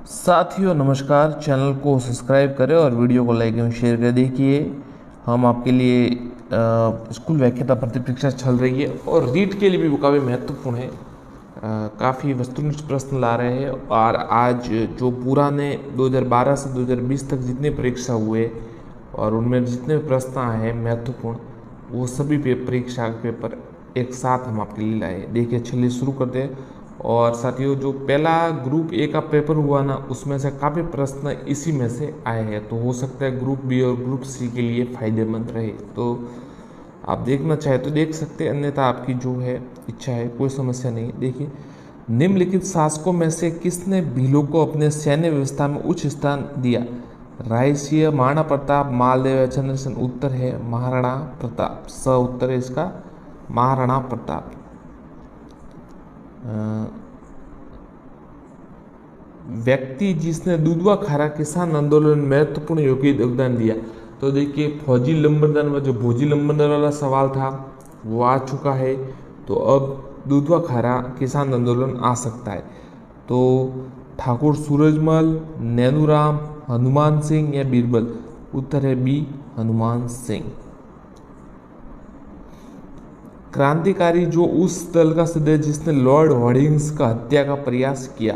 साथियों नमस्कार। चैनल को सब्सक्राइब करें और वीडियो को लाइक एवं शेयर करें। देखिए हम आपके लिए स्कूल व्याख्याता भर्ती परीक्षा चल रही है और रीट के लिए भी वो काफ़ी महत्वपूर्ण है। काफ़ी वस्तुनिष्ठ प्रश्न ला रहे हैं और आज जो पुराने 2012 से 2020 तक जितने परीक्षा हुए और उनमें जितने प्रश्न आए हैं महत्वपूर्ण, वो सभी परीक्षा के पेपर एक साथ हम आपके लिए लाए। देखिए चलिए शुरू करते हैं। और साथियों जो पहला ग्रुप ए का पेपर हुआ ना, उसमें से काफ़ी प्रश्न इसी में से आए हैं, तो हो सकता है ग्रुप बी और ग्रुप सी के लिए फायदेमंद रहे। तो आप देखना चाहे तो देख सकते हैं, अन्यथा आपकी जो है इच्छा है, कोई समस्या नहीं। देखिए निम्नलिखित शासकों में से किसने भीलों को अपने सैन्य व्यवस्था में उच्च स्थान दिया? रायसिंह, महाराणा प्रताप, मालदेव, चंद्रसेन। उत्तर है महाराणा प्रताप। स उत्तर है इसका महाराणा प्रताप। व्यक्ति जिसने दुधवा खारा किसान आंदोलन में महत्वपूर्ण योगदान दिया। तो देखिए फौजी लंबरदार में जो भोजी लंबरदार वाला सवाल था वो आ चुका है, तो अब दुधवा खारा किसान आंदोलन आ सकता है। तो ठाकुर सूरजमल, नैनूराम, हनुमान सिंह या बीरबल। उत्तर है बी हनुमान सिंह। क्रांतिकारी जो उस दल का सदस्य जिसने लॉर्ड हॉर्डिंग्स का हत्या का प्रयास किया।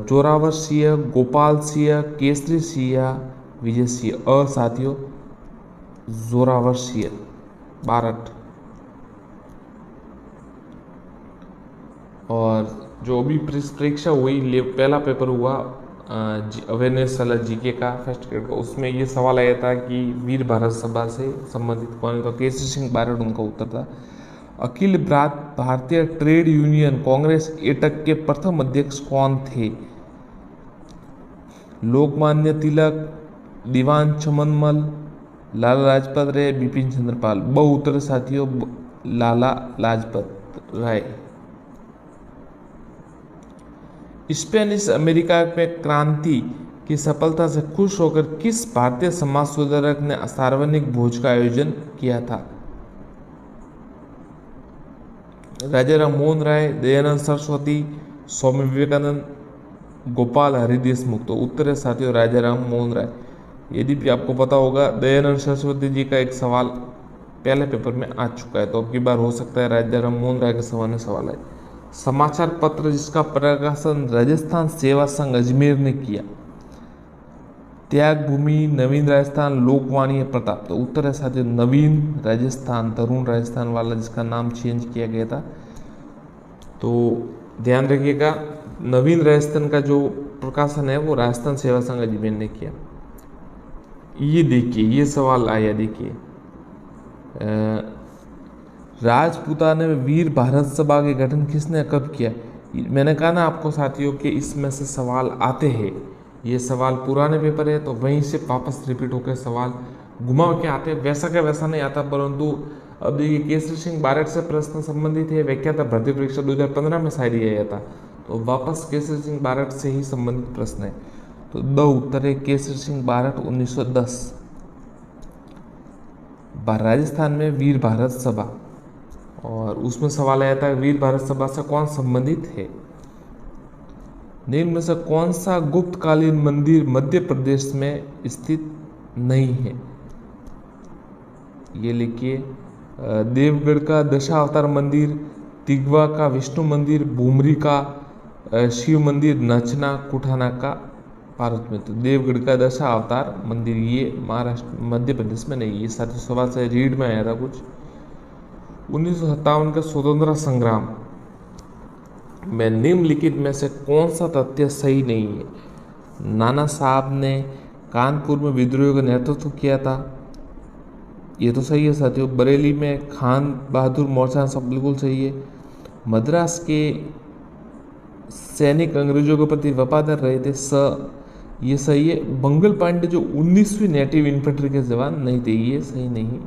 जोरावर सिंह, गोपाल सिंह, केसरी सिंह, विजय सिंह। साथियों जोरावर सिंह, बारठ। और जो अभी परीक्षा हुई, पहला पेपर हुआ अवेयरनेस वाला जीके का फर्स्ट ग्रेड का, उसमें ये सवाल आया था कि वीर भारत सभा से संबंधित कौन, तो केसरी सिंह बारड उनका उत्तर था। अखिल भारतीय ट्रेड यूनियन कांग्रेस एटक के प्रथम अध्यक्ष कौन थे? लोकमान्य तिलक, दीवान चमनमल, लाला लाजपत राय, बिपिन चंद्र पाल। उत्तर साथियों लाला लाजपत राय। स्पेनिश अमेरिका में क्रांति की सफलता से खुश होकर किस भारतीय समाज सुधारक ने सार्वजनिक भोज का आयोजन किया था? राजा राम मोहन राय, दयानंद सरस्वती, स्वामी विवेकानंद, गोपाल हरि देशमुख। तो उत्तर है साथियों राजा राम मोहन राय। यदि भी आपको पता होगा, दयानंद सरस्वती जी का एक सवाल पहले पेपर में आ चुका है, तो अब की बार हो सकता है राजा राम मोहन राय के सवाल है। समाचार पत्र जिसका प्रकाशन राजस्थान सेवा संघ अजमेर ने किया। त्याग भूमि, नवीन राजस्थान, लोकवाणी, प्रताप। तो उत्तर है साथियों नवीन राजस्थान, तरुण राजस्थान वाला जिसका नाम चेंज किया गया था। तो ध्यान रखिएगा, नवीन राजस्थान का जो प्रकाशन है वो राजस्थान सेवा संघ अजमेर ने किया। ये देखिए ये सवाल आया, देखिए राजपूताना में वीर भारत सभा के गठन किसने कब किया? मैंने कहा ना आपको साथियों कि इसमें से सवाल आते हैं, ये सवाल पुराने पेपर है तो वहीं से वापस रिपीट होकर सवाल घुमा के आते हैं, वैसा का वैसा नहीं आता। परंतु अब देखिए केसरी सिंह बारड से प्रश्न संबंधित है, व्याख्याता भर्ती परीक्षा 2015 में शायद आया था, तो वापस केसरी सिंह बारड से ही संबंधित प्रश्न है। तो द उत्तर है केसरी सिंह बारड 1910। राजस्थान में वीर भारत सभा, और उसमें सवाल आया था वीर भारत सभा से कौन संबंधित है? निम्न में से कौन सा गुप्तकालीन मंदिर मध्य प्रदेश में स्थित नहीं है? ये लिखिए देवगढ़ का दशावतार मंदिर, तिगवा का विष्णु मंदिर, भूमरी का शिव मंदिर, नचना कुठाना का भारत में। तो देवगढ़ का दशावतार मंदिर ये महाराष्ट्र मध्य प्रदेश में नहीं। ये साथ सवाल से रीड में आया था कुछ। 1957 का स्वतंत्रता संग्राम में निम्नलिखित में से कौन सा तथ्य सही नहीं है? नाना साहब ने कानपुर में विद्रोह का नेतृत्व किया था, ये तो सही है साथियों। बरेली में खान बहादुर मोर्चा, सब बिल्कुल सही है। मद्रास के सैनिक अंग्रेजों के प्रति वफादार रहे थे, ये सही है। बंगल पांडे जो 19वीं नेटिव इन्फेंट्री के जवान नहीं थे, ये सही नहीं।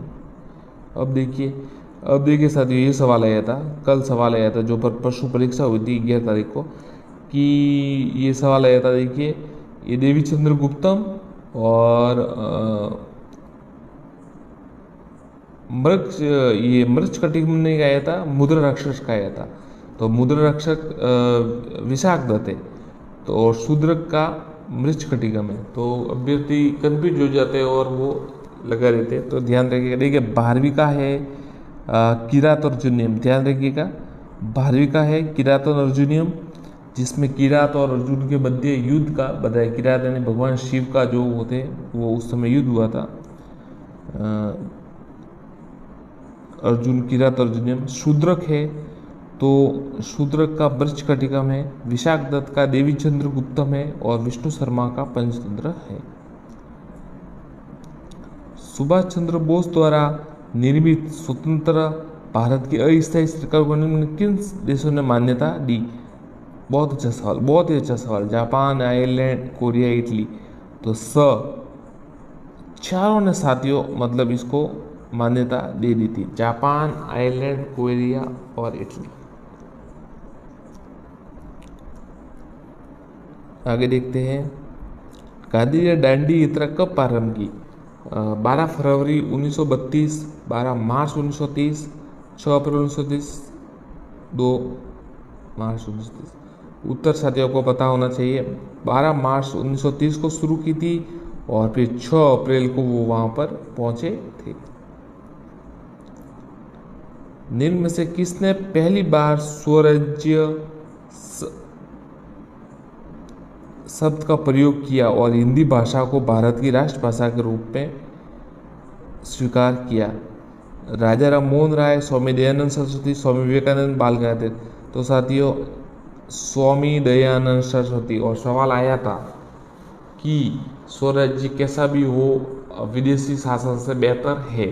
अब देखिए साथियों ये सवाल आया था, कल सवाल आया था जो परसों परीक्षा हुई थी 11 तारीख को, कि ये सवाल आया था। देखिए ये देवी चंद्र गुप्तम और मृक्ष कटिबंधनीय का आया था, मुद्रा राक्षस का आया था। तो मुद्रा रक्षक विशाख दत्त है। तो और शूद्रक का मृच्छकटिका में। तो अभ्यर्थी कंफ्यूज हो जाते हैं और वो लगा रहते हैं। तो ध्यान रखिएगा। देखिए 12वीं का है किरात अर्जुनियम, ध्यान रखिएगा 12वीं का है किरात अर्जुनियम, जिसमें किरात और अर्जुन के मध्य युद्ध का बताया। किरात यानी भगवान शिव का जो होते वो उस समय युद्ध हुआ था। अर्जुन किरात अर्जुनियम। शूद्रक है तो शूद्रक का मृच्छकटिकम है। विशाख दत्त का देवी चंद्र गुप्तम है और विष्णु शर्मा का पंचतंत्र है। सुभाष चंद्र बोस द्वारा निर्मित स्वतंत्र भारत की अस्थायी सरकार को निम्न किन देशों ने मान्यता दी? बहुत अच्छा सवाल, बहुत ही अच्छा सवाल। Japan, Ireland, Korea, Italy. तो चारों ने साथियों मतलब इसको मान्यता दे दी थी। जापान, आयरलैंड, कोरिया और इटली। आगे देखते हैं। गांधी ने दांडी यात्रा कब प्रारंभ की? 12 फरवरी 1932, 12 मार्च 1930, 6 अप्रैल 1930, 2 मार्च 1930। उत्तर साथियों को पता होना चाहिए। 12 मार्च 1930 को शुरू की थी और फिर 6 अप्रैल को वो वहां पर पहुंचे थे। निम्न में से किसने पहली बार स्वराज्य शब्द का प्रयोग किया और हिंदी भाषा को भारत की राष्ट्रभाषा के रूप में स्वीकार किया? राजा राम मोहन राय, स्वामी दयानंद सरस्वती, स्वामी विवेकानंद, बाल गंगाधर। तो साथियों स्वामी दयानंद सरस्वती। और सवाल आया था कि स्वराज्य कैसा भी हो विदेशी शासन से बेहतर है,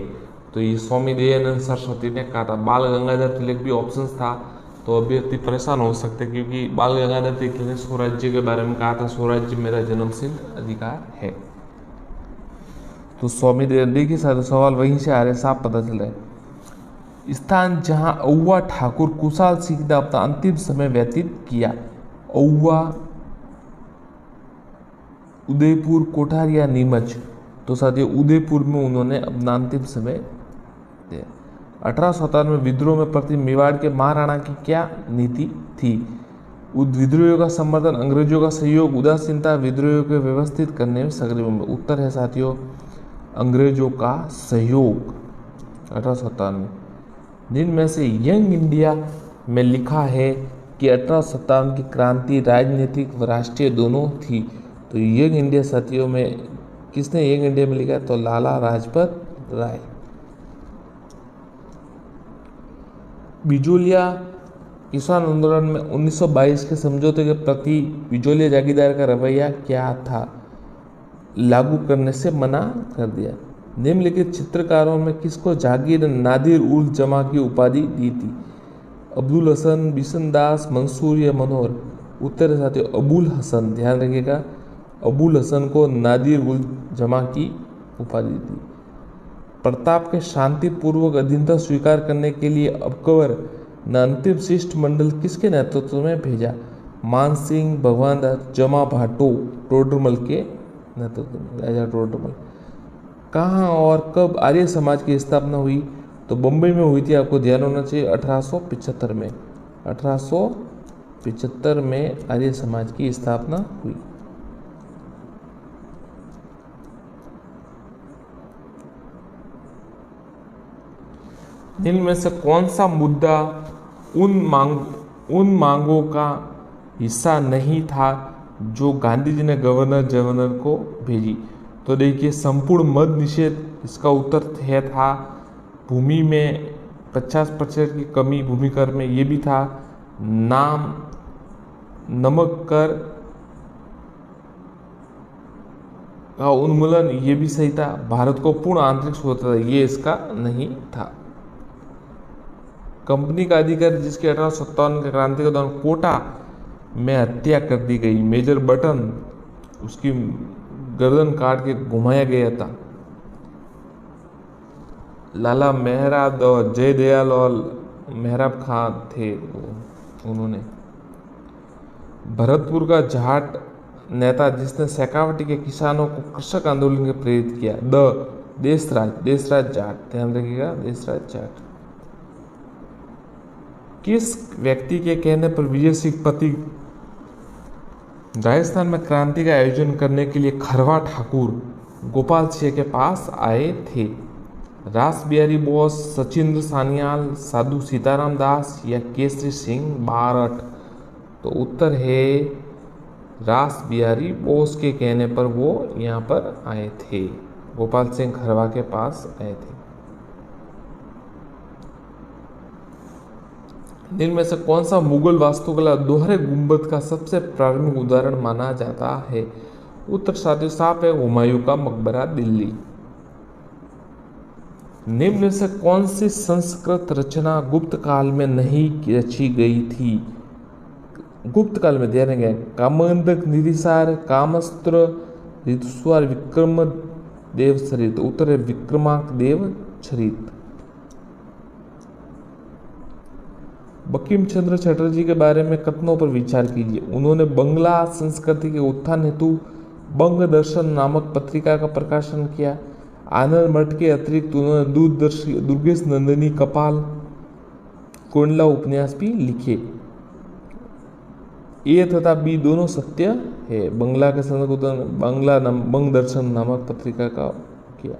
तो ये स्वामी दयानंद सरस्वती ने कहा था। बाल गंगाधर तिलक भी ऑप्शन था, तो अभ्यर्थी परेशान हो सकते क्योंकि बाल गंगाधर तिलक ने स्वराज्य के बारे में कहा था, स्वराज्य मेरा जन्मसिद्ध अधिकार है। तो स्वामी दयानंद, देखिए सारे सवाल वहीं से आ रहे, साफ पता चल रहा है। स्थान जहां औवा ठाकुर कुशाल सिंह ने अपना अंतिम समय व्यतीत किया? औवा, उदयपुर, कोठार या नीमच? तो साथियों उदयपुर में उन्होंने अपना अंतिम समय दिया। 1857 में विद्रोह में प्रति मेवाड़ के महाराणा की क्या नीति थी? विद्रोह का समर्थन, अंग्रेजों का सहयोग, उदासीनता, विद्रोह को व्यवस्थित करने में सक्रिय। उत्तर है साथियों अंग्रेजों का सहयोग। 1857 में। जिनमें में से यंग इंडिया में लिखा है कि 1857 की क्रांति राजनीतिक व राष्ट्रीय दोनों थी। तो यंग इंडिया साथियों में किसने यंग इंडिया में लिखा है? तो लाला लाजपत राय। बिजोलिया किसान आंदोलन में 1922 के समझौते के प्रति बिजोलिया जागीरदार का रवैया क्या था? लागू करने से मना कर दिया। निम्नलिखित चित्रकारों में किसको जागीर नादिर उल जमा की उपाधि दी थी? अब्दुल हसन, बिशनदास, मंसूर या मनोहर? उत्तर है साथियों अबुल हसन। ध्यान रखिएगा अबुल हसन को नादिर उल जमा की उपाधि दी। प्रताप के शांतिपूर्वक अधीनता स्वीकार करने के लिए अकबर ने अंतिम शिष्टमंडल किसके नेतृत्व में भेजा? मान सिंह, भगवान दास, जमा भाटो, टोडरमल के नेतृत्व में, राजा टोडरमल। कहाँ और कब आर्य समाज की स्थापना हुई? तो बम्बई में हुई थी। आपको ध्यान होना चाहिए 1875 में। 1875 में आर्य समाज की स्थापना हुई। इनमें से कौन सा मुद्दा उन मांगों का हिस्सा नहीं था जो गांधी जी ने गवर्नर जनरल को भेजी? तो देखिए संपूर्ण मद निषेध, इसका उत्तर था। भूमि में 50% की कमी भूमि कर में, ये भी था। नाम नमक कर का उन्मूलन, ये भी सही था। भारत को पूर्ण आंतरिक स्वतंत्रता, ये इसका नहीं था। कंपनी का अधिकारी जिसकी 1857 की क्रांति के दौरान कोटा में हत्या कर दी गई, मेजर बटन, उसकी गर्दन काट के घुमाया गया था। लाला मेहराब और जयदयाल और मेहराब खां थे उन्होंने। भरतपुर का जाट नेता जिसने शेखावटी के किसानों को कृषक आंदोलन के प्रेरित किया? देशराज जाट। ध्यान रखिएगा देशराज जाट। किस व्यक्ति के कहने पर विजय सिंह पति राजस्थान में क्रांति का आयोजन करने के लिए खरवा ठाकुर गोपाल सिंह के पास आए थे। रास बिहारी बोस, सचिंद्र सान्याल, साधु सीताराम दास या केसरी सिंह बारठ। तो उत्तर है रास बिहारी बोस के कहने पर वो यहाँ पर आए थे, गोपाल सिंह खरवा के पास आए थे। इनमें से कौन सा मुगल वास्तुकला दोहरे गुंबद का सबसे प्रारंभिक उदाहरण माना जाता है? उत्तर साथियों साफ है, हुमायूं का मकबरा दिल्ली। निम्न में से कौन सी संस्कृत रचना गुप्त काल में नहीं रची गई थी? गुप्त काल में ध्यान गया कामंदक निरिसार, कामस्त्र, ऋतुस्वार, विक्रम देव चरित। उत्तर है विक्रमांक देव चरित। बंकिम चंद्र चटर्जी के बारे में कथनों पर विचार कीजिए। उन्होंने बंगला संस्कृति के उत्थान हेतु बंग दर्शन नामक पत्रिका का प्रकाशन किया। आनंद मठ के अतिरिक्त उन्होंने दूरदर्शी, दुर्गेश नंदिनी, कपाल कोंडला उपन्यास भी लिखे। ए तथा बी दोनों सत्य है। बंगला के संदर्भ बंग दर्शन नामक पत्रिका का किया।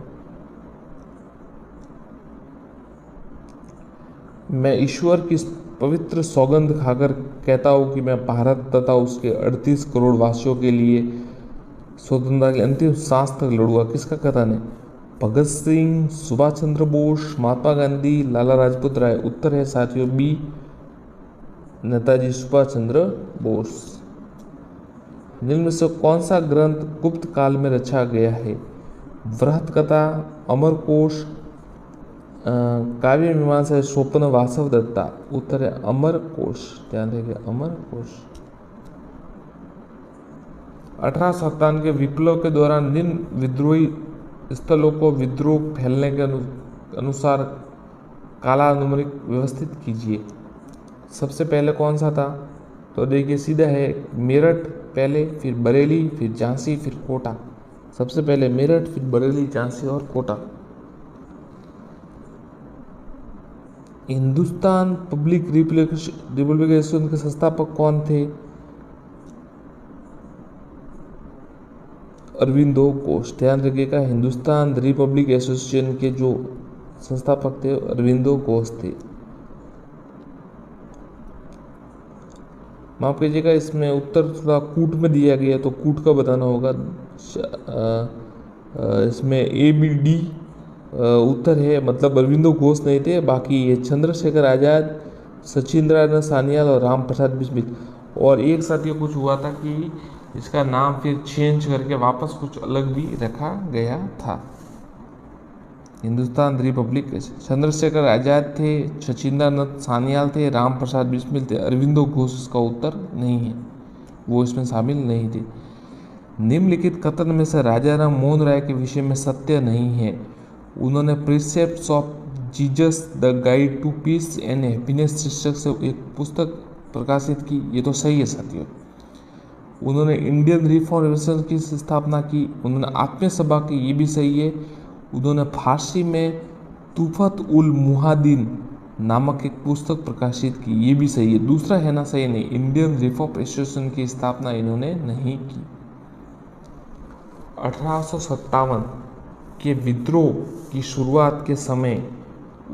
मैं ईश्वर की पवित्र सौगंध खाकर कहता हूँ कि मैं भारत तथा उसके 38 करोड़ वासियों के लिए स्वतंत्रता की अंतिम सांस तक लड़ूंगा। किसका कथन है? भगत सिंह, सुभाष चंद्र बोस, महात्मा गांधी, लाला लाजपत राय। उत्तर है साथियों बी, नेताजी सुभाष चंद्र बोस। निम्न में से कौन सा ग्रंथ गुप्त काल में रचा गया है? वृहत कथा, अमरकोश, काव्य मीमांसा, स्वप्न, वासव दत्ता। उत्तर है अमरकोश। ध्यान रखिए अमरकोश। 1857 के विप्लव के दौरान निम्न विद्रोही स्थलों को विद्रोह फैलने के अनुसार कालानुक्रमिक व्यवस्थित कीजिए। सबसे पहले कौन सा था? तो देखिए सीधा है मेरठ पहले, फिर बरेली, फिर झांसी, फिर कोटा। सबसे पहले मेरठ, फिर बरेली, झांसी और Kota. Hindustan public republic association के संस्थापक कौन थे? अरविंदो घोष। ध्यान रखिएगा हिंदुस्तान रिपब्लिक एसोसिएशन के जो संस्थापक थे अरविंदो घोष थे। माफ कीजिएगा इसमें उत्तर थोड़ा कूट में दिया गया तो कूट का बताना होगा। इसमें ए बी डी उत्तर है, मतलब अरविंदो घोष नहीं थे। बाकी ये चंद्रशेखर आजाद, सचिंद्र सान्याल और राम प्रसाद बिस्मिल। और एक साथ ये कुछ हुआ था कि इसका नाम फिर चेंज करके वापस कुछ अलग भी रखा गया था। हिंदुस्तान रिपब्लिक चंद्रशेखर आजाद थे, सचिंद्रनाथ सान्याल थे, राम प्रसाद बिस्मिल थे। अरविंदो घोष इसका उत्तर नहीं है, वो इसमें शामिल नहीं थे। निम्नलिखित कथन में से राजा राम मोहन राय के विषय में सत्य नहीं है। उन्होंने precepts of Jesus the guide to peace and happiness शीर्षक से एक पुस्तक प्रकाशित की, ये तो सही है साथियों। उन्होंने इंडियन रिफॉर्मेशन की स्थापना की। उन्होंने आत्मीय सभा की, ये भी सही है। उन्होंने फारसी में तुफत उल मुहादिन नामक एक पुस्तक प्रकाशित की, ये भी सही है। दूसरा है ना सही नहीं, इंडियन रिफॉर्म एसोसिएशन की स्थापना इन्होंने नहीं की। 1857 के विद्रोह की शुरुआत के समय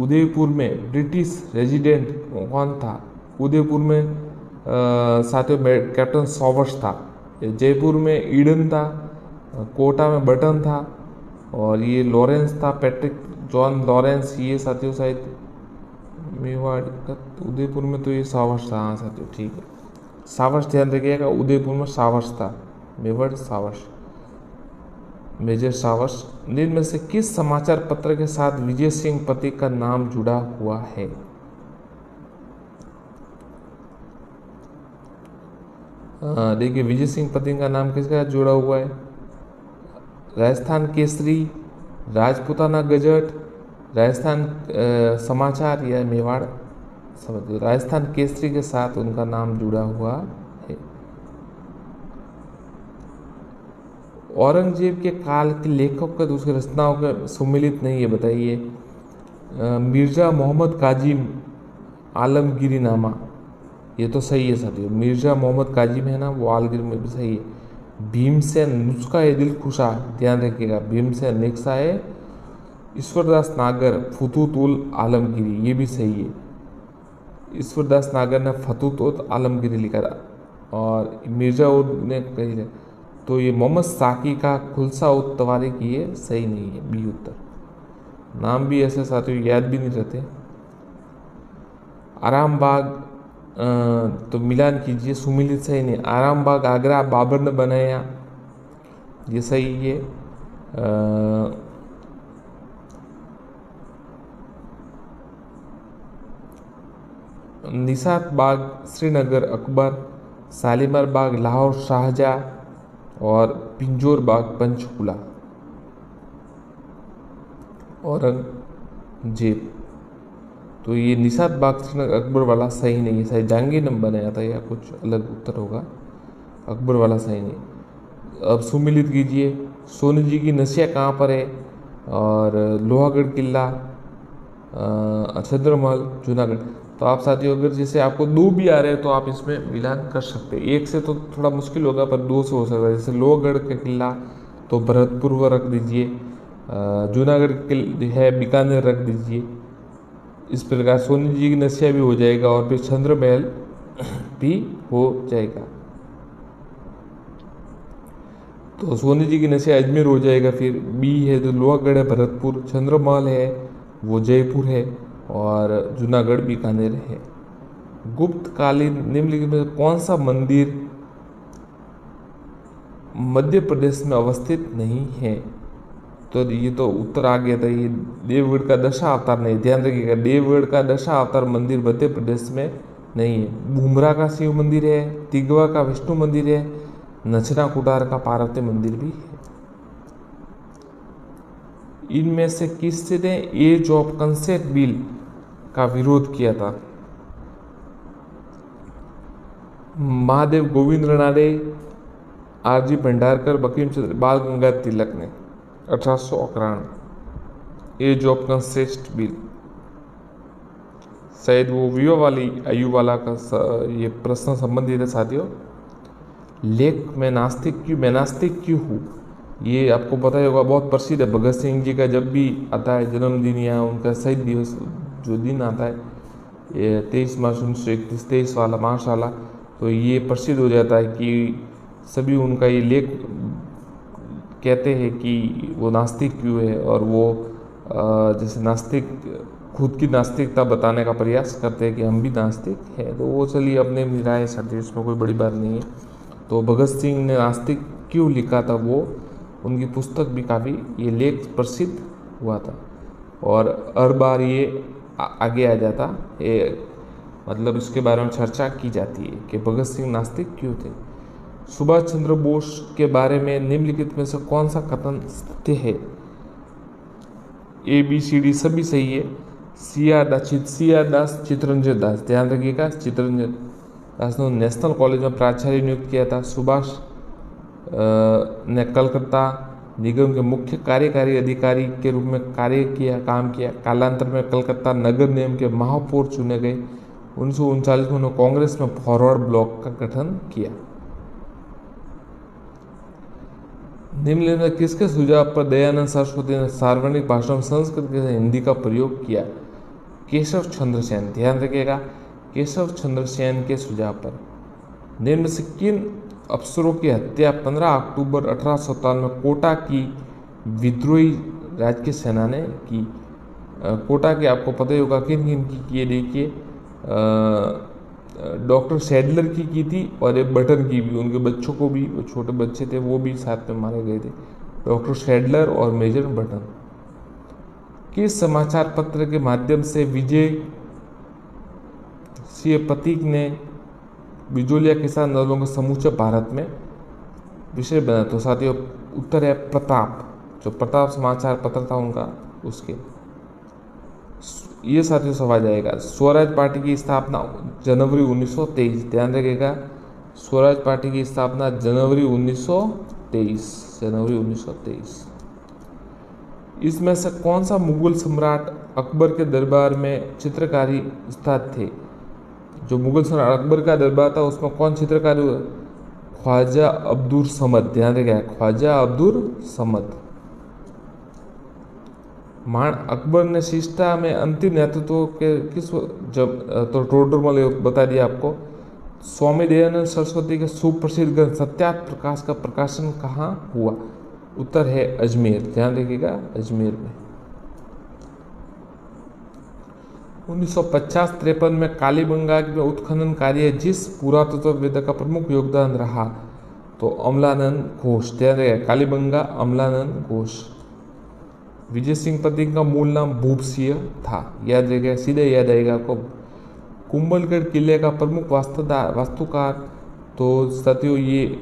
उदयपुर में ब्रिटिश रेजिडेंट कौन था? उदयपुर में साथियों कैप्टन सॉवर्स था। जयपुर में ईडन था, कोटा में बटन था और ये लॉरेंस था, पैट्रिक जॉन लॉरेंस। ये साथियों शायद मेवाड़ का, उदयपुर में तो ये सावर्स था। हाँ साथियों ठीक है, सावर्स ध्यान रखिएगा, उदयपुर में सावर्स था, मेवाड़ सावर्स, मेजर सावर्स। निम्न में से किस समाचार पत्र के साथ विजय सिंह पति का नाम जुड़ा हुआ है? देखिए विजय सिंह पति का नाम किसके साथ जुड़ा हुआ है? राजस्थान केसरी, राजपूताना गजट, राजस्थान समाचार या मेवाड़। समझ, राजस्थान केसरी के साथ उनका नाम जुड़ा हुआ है। औरंगजेब के काल के लेखक का दूसरे रचनाओं के सम्मिलित नहीं है, बताइए। मिर्जा मोहम्मद काजिम आलमगीरी नामा, ये तो सही है साथियों। मिर्जा मोहम्मद काजिम है ना, वो आलगिर में भी सही है। भीमसेन नुस्खा ए दिल खुशा, ध्यान रखिएगा, भीमसेन नेक्सा है ईश्वरदास नागर फतूत उल आलमगीरी, ये भी सही है। ईश्वरदास नागर ने फतूत उल आलमगीरी लिखा था और मिर्जा उद ने कही, तो ये मोहम्मद साकी का खुलसा उत तवारीख, ये सही नहीं है, बी उत्तर। नाम भी ऐसे साथियों याद भी नहीं रहते। आराम बाग, तो मिलान कीजिए, सुमिलित सही नहीं। आराम बाग आगरा बाबर ने बनाया, ये सही है। निसात बाग श्रीनगर अकबर, शालीमार बाग लाहौर शाहजहाँ और पिंजौर बाग पंचकुला औरंगजेब। तो ये निसात बाग श्रीनगर अकबर वाला सही नहीं है, शायद जहांगीर ने बनाया था या कुछ अलग उत्तर होगा, अकबर वाला सही नहीं। अब सुमिलित कीजिए, सोनी जी की नसिया कहाँ पर है, और लोहागढ़ किला, छद्रमहल जूनागढ़। तो आप साथियों अगर जैसे आपको दो भी आ रहे हैं तो आप इसमें मिलान कर सकते हैं, एक से तो थोड़ा मुश्किल होगा पर दो से हो सकता है। जैसे लोहागढ़ का किला तो भरतपुर रख दीजिए, जूनागढ़ है बीकानेर रख दीजिए। इस प्रकार सोनी जी की नसिया भी हो जाएगा और फिर चंद्र महल भी हो जाएगा। तो सोनी जी की नसिया अजमेर हो जाएगा। फिर बी है तो लोहागढ़ है भरतपुर, चंद्रमहल है वो जयपुर है और जूनागढ़ बीकानेर है। गुप्तकालीन निम्नलिखित में कौन सा मंदिर मध्य प्रदेश में अवस्थित नहीं है? तो ये तो उत्तर आ गया था, ये देवगढ़ का दशा अवतार नहीं, ध्यान रखिएगा, देवगढ़ का दशा अवतार मंदिर मध्य प्रदेश में नहीं है। बुमरा का शिव मंदिर है, तिगवा का विष्णु मंदिर है, नचना कुटार का पार्वती मंदिर भी है। इनमें से किसने एज ऑफ कंसेंट बिल का विरोध किया था? महादेव गोविंद रानडे, आरजी भंडारकर, बंकिम चंद्र, बाल गंगाधर तिलक ने 1891 एज ऑफ कंसेंट बिल। शायद वो विवाह वाली आयु वाला का ये प्रश्न संबंधित है साथियों। लेख में नास्तिक क्यों, मैं नास्तिक क्यों हूँ, ये आपको पता ही होगा, बहुत प्रसिद्ध है। भगत सिंह जी का जब भी आता है जन्मदिन या उनका शहीद दिवस जो दिन आता है, ये 23 मार्च 1931, 23 वाला मार्च वाला, तो ये प्रसिद्ध हो जाता है कि सभी उनका ये लेख कहते हैं कि वो नास्तिक क्यों है, और वो जैसे नास्तिक खुद की नास्तिकता बताने का प्रयास करते हैं कि हम भी नास्तिक हैं। तो वो चलिए अपने निराय साथी, इसमें कोई बड़ी बात नहीं है। तो भगत सिंह ने नास्तिक क्यों लिखा था, वो उनकी पुस्तक भी काफ़ी ये लेख प्रसिद्ध हुआ था और हर बार ये आगे आ जाता, ये मतलब इसके बारे में चर्चा की जाती है कि भगत सिंह नास्तिक क्यों थे। सुभाष चंद्र बोस के बारे में निम्नलिखित में से कौन सा कथन सत्य है? ABCD सभी सही है। सिया दास चितरंजन दास, ध्यान रखिएगा, चितरंजन दास ने नेशनल कॉलेज में प्राचार्य नियुक्त किया था। सुभाष ने कलकत्ता निगम के मुख्य कार्यकारी अधिकारी के रूप में काम किया। कालांतर में कलकत्ता नगर निगम के महापौर चुने गए। 1939 में उन्होंने कांग्रेस में फॉरवर्ड ब्लॉक का गठन किया। निम्नलिखित में किसके सुझाव पर दयानंद सरस्वती ने सार्वजनिक भाषण में संस्कृत के हिंदी का प्रयोग किया? केशव चंद्र सेन, ध्यान रखिएगा, केशव चंद्र सेन के सुझाव पर। निम्न से किन अफसरों की हत्या 15 अक्टूबर 1857 में कोटा की विद्रोही राजकीय सेना ने की? कोटा के आपको पता ही होगा किन किन की किए, देखिए डॉक्टर सैडलर की थी और एक बटन की भी, उनके बच्चों को भी, वो छोटे बच्चे थे वो भी साथ में मारे गए थे, डॉक्टर सैडलर और मेजर बटन। किस समाचार पत्र के माध्यम से विजय सिंह प्रतीक ने बिजोलिया किसान दलों को समूचे भारत में विषय बना? तो साथियों उत्तर है प्रताप, जो प्रताप समाचार पत्र था उनका, उसके। ये साथियों सवाल जाएगा। स्वराज पार्टी की स्थापना जनवरी 1923, ध्यान रखिएगा, स्वराज पार्टी की स्थापना जनवरी 1923। इसमें से कौन सा मुगल सम्राट अकबर के दरबार में चित्रकारी उस्ताद थे? जो मुगल सम्राट अकबर का दरबार था उसमें कौन चित्रकार हुआ? ख्वाजा अब्दुल समद। ध्यान रखिएगा, ख्वाजा अब्दुल समद। महान अकबर ने शिष्टा में अंतिम नेतृत्व के किस जब तो टोडरमल बता दिया आपको। स्वामी दयानंद सरस्वती के सुप्रसिद्ध ग्रंथ सत्यार्थ प्रकाश का प्रकाशन कहाँ हुआ? उत्तर है अजमेर। ध्यान रखिएगा, अजमेर में। 1950-53 में कालीबंगा में उत्खनन कार्य जिस पुरातत्ववेत्ता का प्रमुख योगदान रहा? तो अमलानंद घोष। ध्यान रखिएगा, कालीबंगा अमलानंद घोष। विजय सिंह पति का मूल नाम भूपसिंह था। याद रखिएगा, सीधे याद आएगा आपको। कुंभलगढ़ किले का प्रमुख वास्तुकार? तो साथियों ये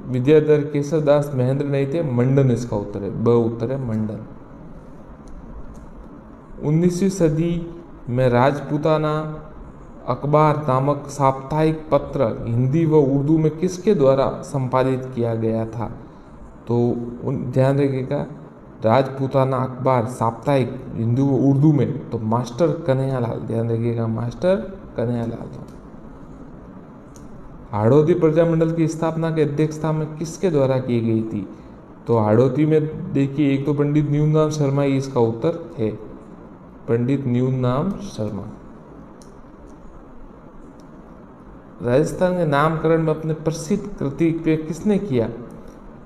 विद्याधर केशवदास महेंद्र नहीं थे, मंडन इसका उत्तर है, ब उत्तर है मंडन। 19वीं सदी में राजपूताना अखबार नामक साप्ताहिक पत्र हिंदी व उर्दू में किसके द्वारा संपादित किया गया था? तो ध्यान रखिएगा, राजपूताना अखबार साप्ताहिक हिंदी व उर्दू में तो मास्टर कन्हैयालाल। ध्यान रखिएगा, मास्टर कन्हैयालाल। हाड़ौती प्रजामंडल की स्थापना की अध्यक्षता में किसके द्वारा की गई थी? तो हाड़ौती में देखिए, एक तो पंडित न्यूनाम शर्मा ही इसका उत्तर है, पंडित न्यूनाम शर्मा। राजस्थान के नामकरण में अपने प्रसिद्ध कृति पे किसने किया?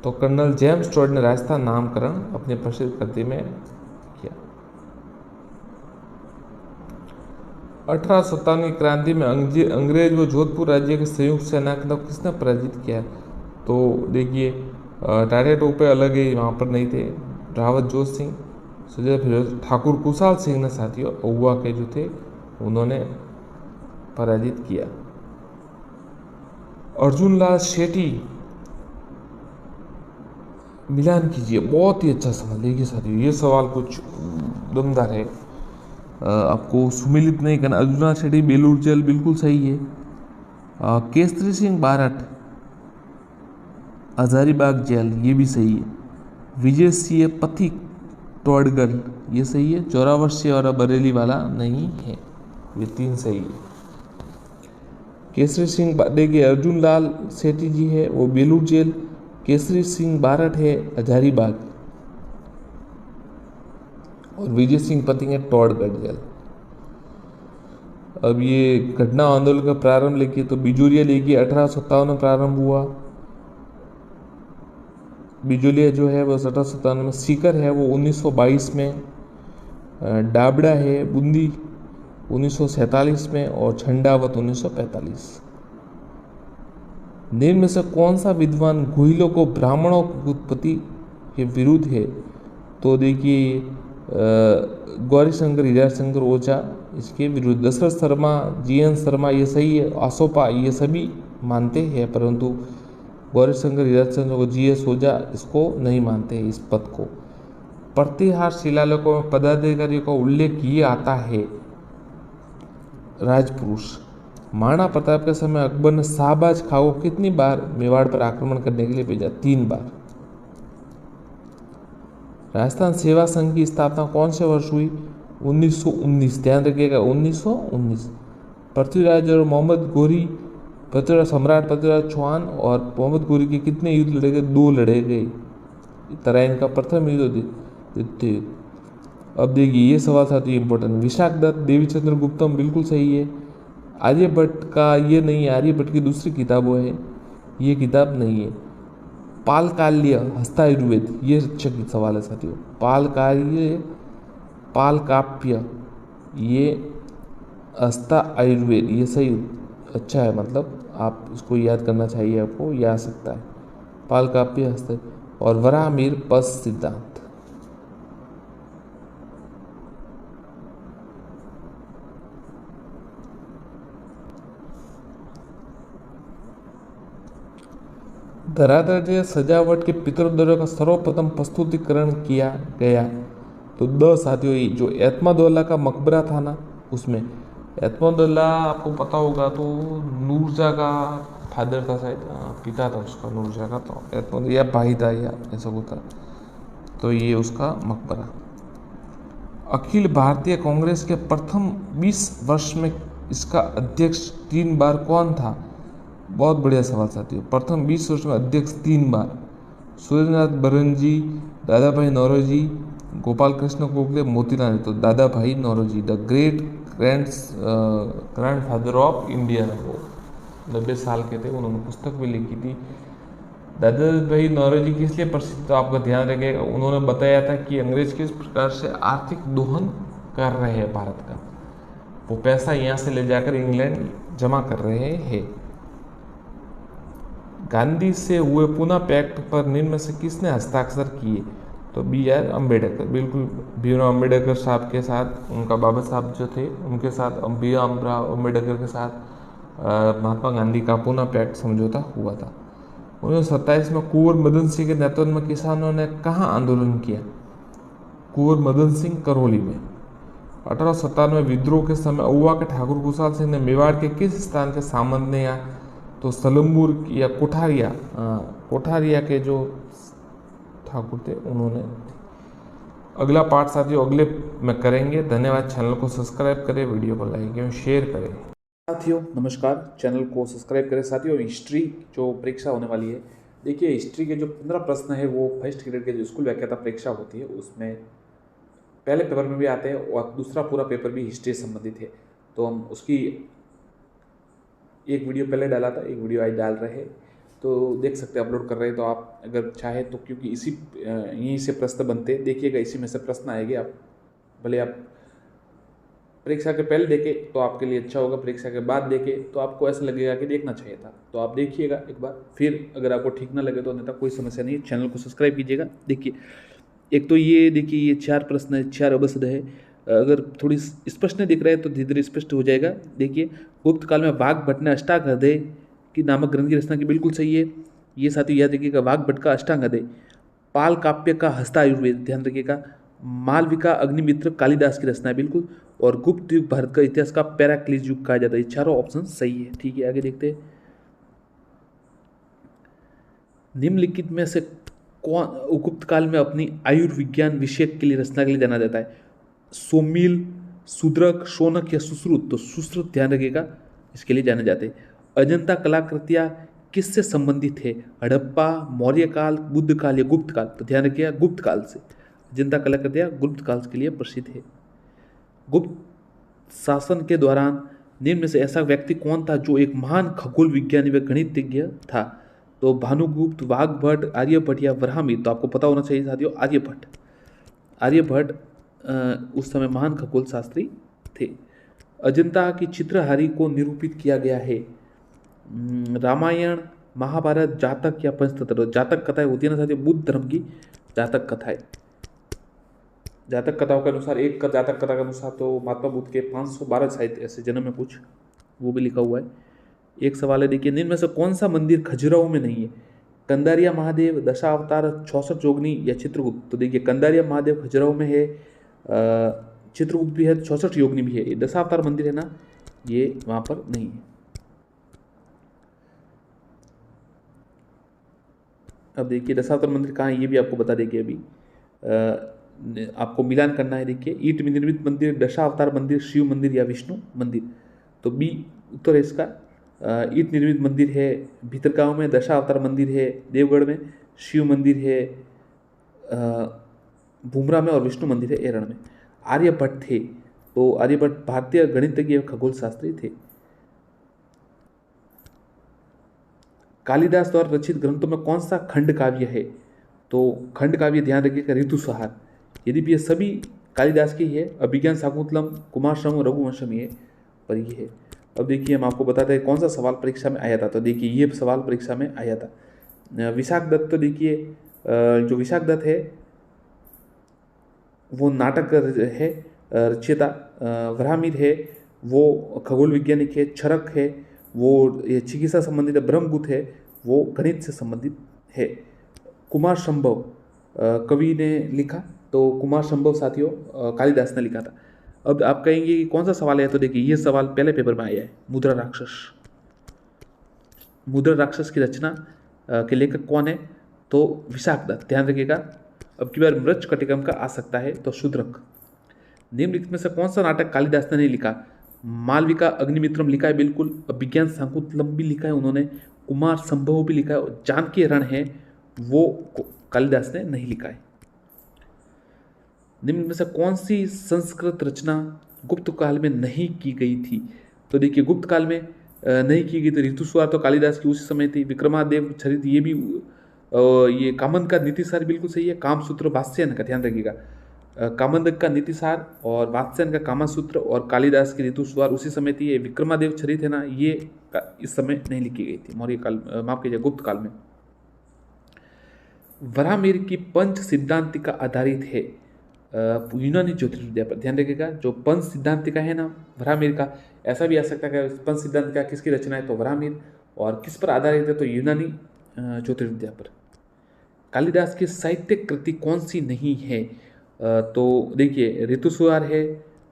तो कर्नल जेम्स टॉड ने राजस्थान नामकरण अपने प्रसिद्ध कृति में किया। 1857 की क्रांति में अंग्रेज व जोधपुर राज्य के संयुक्त सेना को किसने पराजित किया? तो देखिए, टाटे टोपे अलग ही वहाँ पर नहीं थे, रावत जोत सिंह, सुजय फिरोज, ठाकुर कुशाल सिंह ने साथियों अहुआ के जो थे उन्होंने पराजित किया। अर्जुन लाल शेट्टी, मिलान कीजिए। बहुत ही अच्छा सवाल। देखिए साथियों, ये सवाल कुछ दमदार है, आपको सुमिलित नहीं करना। अर्जुन लाल शेट्टी बेलूर जेल बिल्कुल सही है। केसरी सिंह बारठ हजारीबाग जेल, ये भी सही है। विजय सिंह पथिक टोडगढ़, ये सही है। 14 वर्षीय और बरेली वाला नहीं है, ये 3 सही है। केसरी सिंह देखिए, अर्जुन लाल सेठी जी है वो बेलूर जेल, केसरी सिंह बारठ है हजारीबाग, और विजय सिंह पथिक है टोडगढ़ जेल। अब ये घटना आंदोलन का प्रारंभ लिखिए, तो बिजोरिया देखिए 1857 में प्रारंभ हुआ। बिजोलिया जो है वो 1857 में, सीकर है वो 1922 में, डाबड़ा है बूंदी 1947 में, और झंडावत 1945। निम्न में से कौन सा विद्वान गुहिलों को ब्राह्मणों की उत्पत्ति के विरुद्ध है? तो देखिए, गौरीशंकर हीराशंकर ओझा इसके विरुद्ध। दशरथ शर्मा, जीएन शर्मा, ये सही है। आसोपा, ये सभी मानते हैं, परंतु गौरीशंकर हीराशंकर को जीएस ओझा इसको नहीं मानते हैं इस पद को। प्रतिहार शिलालेखों में पदाधिकारियों का उल्लेख ये आता है राजपुरुष। महाराणा प्रताप के समय अकबर ने शाहबाज खां को कितनी बार मेवाड़ पर आक्रमण करने के लिए भेजा? 3 बार। राजस्थान सेवा संघ की स्थापना कौन से वर्ष हुई? 1919। ध्यान रखिएगा, 1919। पृथ्वीराज और मोहम्मद गोरी, पृथ्वीराज सम्राट पृथ्वीराज चौहान और मोहम्मद गोरी के कितने युद्ध लड़े गए? 2 लड़े गए। तराइन का प्रथम युद्ध, द्वितीय युद्ध। अब देखिए, ये सवाल था तो इम्पोर्टेंट। विशाख दत्त, देवीचंद्र गुप्तम, बिल्कुल सही है। आर्यभट्ट का ये नहीं है, आर्यभट्ट की दूसरी किताबों है, ये किताब नहीं है। पालकाल्य हस्तायुर्वेद, ये अच्छा सवाल है साथियों। पालकाल्य, पालकाप्य, ये हस्ता आयुर्वेद, ये सही अच्छा है, मतलब आप इसको याद करना चाहिए, आपको ये आ सकता है। पालकाप्य हस्त, और वराहमिहिर पश सिद्धांत। धरातल सजावट के पितृद्वारों का सर्वप्रथम प्रस्तुतिकरण किया गया? तो 10 साथियों, जो एतमादौल्ला का मकबरा था ना, उसमें एतमादौल्ला आपको पता होगा तो नूरजहाँ का फादर था शायद, पिता था उसका नूरजहाँ का, तो एतमादौल्ला या भाई था या ऐसा कुछ था, तो ये उसका मकबरा। अखिल भारतीय कांग्रेस के प्रथम 20 वर्ष में इसका अध्यक्ष 3 बार कौन था? बहुत बढ़िया सवाल साथियों। प्रथम 20 वर्ष में अध्यक्ष 3 बार सूर्यनाथ बरनजी, दादा भाई नौरोजी, गोपाल कृष्ण गोखले, मोतीलाल नेहरू। तो Dadabhai Naoroji, the great grandfather of India, वो 90 साल के थे, उन्होंने पुस्तक भी लिखी थी। दादा भाई नौरोजी किस लिए प्रसिद्ध, तो आपका ध्यान रखिएगा, उन्होंने बताया था कि अंग्रेज किस प्रकार से आर्थिक दोहन कर रहे हैं भारत का, वो पैसा यहाँ से ले जाकर इंग्लैंड जमा कर रहे हैं। गांधी से हुए पुनः पैक्ट पर निम्न में से किसने हस्ताक्षर किए? तो BR अम्बेडकर, बिल्कुल भीमराव अम्बेडकर साहब के साथ, उनका बाबा साहब जो थे उनके साथ, भीमराव अम्बेडकर के साथ महात्मा गांधी का पुनः पैक्ट समझौता हुआ था। 1927 में कुंवर मदन सिंह के नेतृत्व में किसानों ने कहाँ आंदोलन किया? कुंवर मदन सिंह करौली में। 1897 विद्रोह के समय अहुआ के ठाकुर कुशाल सिंह ने मेवाड़ के किस स्थान के सामंत ने, या तो सलमपुर या कोठारिया के जो ठाकुर थे उन्होंने। अगला पार्ट साथियों अगले में करेंगे। धन्यवाद। चैनल को सब्सक्राइब करें, वीडियो को लाइक एवं शेयर करें। साथियों नमस्कार, चैनल को सब्सक्राइब करें। साथियों हिस्ट्री जो परीक्षा होने वाली है, देखिए हिस्ट्री के जो 15 प्रश्न है वो फर्स्ट ग्रेड के जो स्कूल व्याख्याता परीक्षा होती है उसमें पहले पेपर में भी आते हैं और दूसरा पूरा पेपर भी हिस्ट्री से संबंधित है। तो हम उसकी एक वीडियो पहले डाला था, एक वीडियो आज डाल रहे हैं, तो देख सकते हैं, अपलोड कर रहे हैं। तो आप अगर चाहे तो, क्योंकि यहीं से प्रश्न बनते हैं, देखिएगा इसी में से प्रश्न आएंगे। आप भले आप परीक्षा के पहले देखें तो आपके लिए अच्छा होगा, परीक्षा के बाद देखें तो आपको ऐसा लगेगा कि देखना चाहिए था। तो आप देखिएगा एक बार, फिर अगर आपको ठीक ना लगे तो अन्यथा कोई समस्या नहीं है, चैनल को सब्सक्राइब कीजिएगा। देखिए एक तो ये देखिए, ये 4 प्रश्न है, 4 अवसद है। अगर थोड़ी स्पष्ट नहीं दिख रहा है तो धीरे धीरे स्पष्ट हो जाएगा। देखिए गुप्त काल में वाग्भट ने अष्टांगहृदय की नामक ग्रंथ की रचना की, बिल्कुल सही है। ये साथियों याद रखिएगा, वाग्भट का अष्टांगहृदय। पाल काव्य का हस्तायुर्वेद, ध्यान रखिएगा। मालविका अग्निमित्र कालिदास की रचना है, बिल्कुल। और गुप्त युग भारत का इतिहास का पैराक्लिस युग कहा जाता है। ये चारों ऑप्शन सही है। ठीक है, आगे देखते हैं। निम्नलिखित में से कौन गुप्त काल में अपनी आयुर्विज्ञान विषय के लिए रचना के लिए जाना जाता है? सोमिल, शूद्रक, शौनक या सुश्रुत? तो सुश्रुत ध्यान रखिएगा, इसके लिए जाने जाते हैं। अजंता कलाकृतियाँ किससे संबंधित है? हड़प्पा, मौर्य काल, बुद्ध काल या गुप्त काल? तो ध्यान रखिएगा गुप्त काल से। अजंता कलाकृतियाँ गुप्त काल के लिए प्रसिद्ध है। गुप्त शासन के दौरान निम्न में से ऐसा व्यक्ति कौन था जो एक महान खगोल विज्ञानी व गणितज्ञ था? तो भानुगुप्त, वाग्भट, आर्यभट्ट या वराहमिहिर? तो आपको पता होना चाहिए साथियों, आर्यभट्ट। आर्यभट्ट उस समय महान खगोल शास्त्री थे। अजंता की चित्रहारी को निरूपित किया गया है? रामायण, महाभारत, जातक या पंचतंत्र? जातक कथाएं होती है ना साथियों, बुद्ध धर्म की जातक कथाएं। जातक कथाओं के अनुसार, एक जातक कथा के अनुसार तो महात्मा बुद्ध के 512 साहित्य ऐसे जन्म में कुछ वो भी लिखा हुआ है। एक सवाल है, देखिए निम्न में से कौन सा मंदिर खजुराहो में नहीं है? कंदारिया महादेव, दशावतार, 64 जोगनी या चित्रगुप्त? तो देखिए कंदारिया महादेव खजुराहो में है, चित्रगुप्त भी है, 64 योगिनी भी है। ये दशावतार मंदिर है ना, ये वहाँ पर नहीं है। अब देखिए दशावतार मंदिर कहाँ है ये भी आपको बता देंगे। अभी आपको मिलान करना है। देखिए ईंट में निर्मित मंदिर, दशावतार मंदिर, शिव मंदिर या विष्णु मंदिर? तो बी उत्तर है इसका। ईंट निर्मित मंदिर है भीतरगांव में, दशावतार मंदिर है देवगढ़ में, शिव मंदिर है भूमरा में और विष्णु मंदिर है एरण में। आर्यभट्ट थे, तो आर्यभट्ट भारतीय गणितज्ञ खगोल शास्त्री थे। कालिदास द्वारा रचित ग्रंथों में कौन सा खंड काव्य है? तो खंड काव्य ध्यान रखिएगा ऋतुसंहार। यदि भी ये सभी कालिदास की है, अभिज्ञान शाकुंतलम, कुमारसंभव, रघुवंशम ये पर ये है। अब देखिए हम आपको बताते हैं कौन सा सवाल परीक्षा में आया था। तो देखिए ये सवाल परीक्षा में आया था। विशाख दत्त, तो देखिए जो विशाख दत्त है वो नाटक है रचयिता, वराहमिहिर है वो खगोल वैज्ञानिक है, क्षरक है वो चिकित्सा संबंधित है, ब्रह्मगुप्त है वो गणित से संबंधित है। कुमारसंभव कवि ने लिखा, तो कुमारसंभव साथियों कालिदास ने लिखा था। अब आप कहेंगे कि कौन सा सवाल है? तो देखिए ये सवाल पहले पेपर में आया है, मुद्रा राक्षस। मुद्रा राक्षस की रचना के लेखक कौन है? तो विशाख दत्त, ध्यान रखिएगा। अब की बार मृच्छकटिकम का आ सकता है, तो शूद्रक। निम्नलिखित में से कौन सा नाटक कालिदास ने नहीं लिखा? मालविका अग्निमित्रम लिखा है बिल्कुल, विज्ञान शाकुंतलम भी लिखा है उन्होंने, कुमार संभव भी लिखा है, और जानकी रण है वो कालिदास ने नहीं लिखा है। निम्न में से कौन सी संस्कृत रचना गुप्त काल में नहीं की गई थी? तो देखिए गुप्त काल में नहीं की गई थी ऋतुस्वार तो कालिदास की उसी समय थी, विक्रमादेव चरित ये भी ये कामंद का नीतिसार बिल्कुल सही है, कामसूत्र वात्स्ययन का ध्यान रखिएगा, कामंदक का नीतिसार और वात्स्ययन का कामसूत्र और कालिदास की ऋतुस्वार उसी समय थी। ये विक्रमादेव चरित है ना, ये इस समय नहीं लिखी गई थी मौर्य काल, माफ कीजिए गुप्त काल में। वराहमिहिर की पंच सिद्धांतिका आधारित है यूनानी ज्योतिर्विद्या पर, ध्यान रखिएगा। जो पंच सिद्धांतिका है ना वराहमिहिर का, ऐसा भी आ सकता है कि पंच सिद्धांतिका किसकी रचना है तो वराहमिहिर, और किस पर आधारित है तो यूनानी ज्योतिर्विद्या पर। कालिदास की साहित्यिक कृति कौन सी नहीं है? तो देखिए ऋतुसुधार है,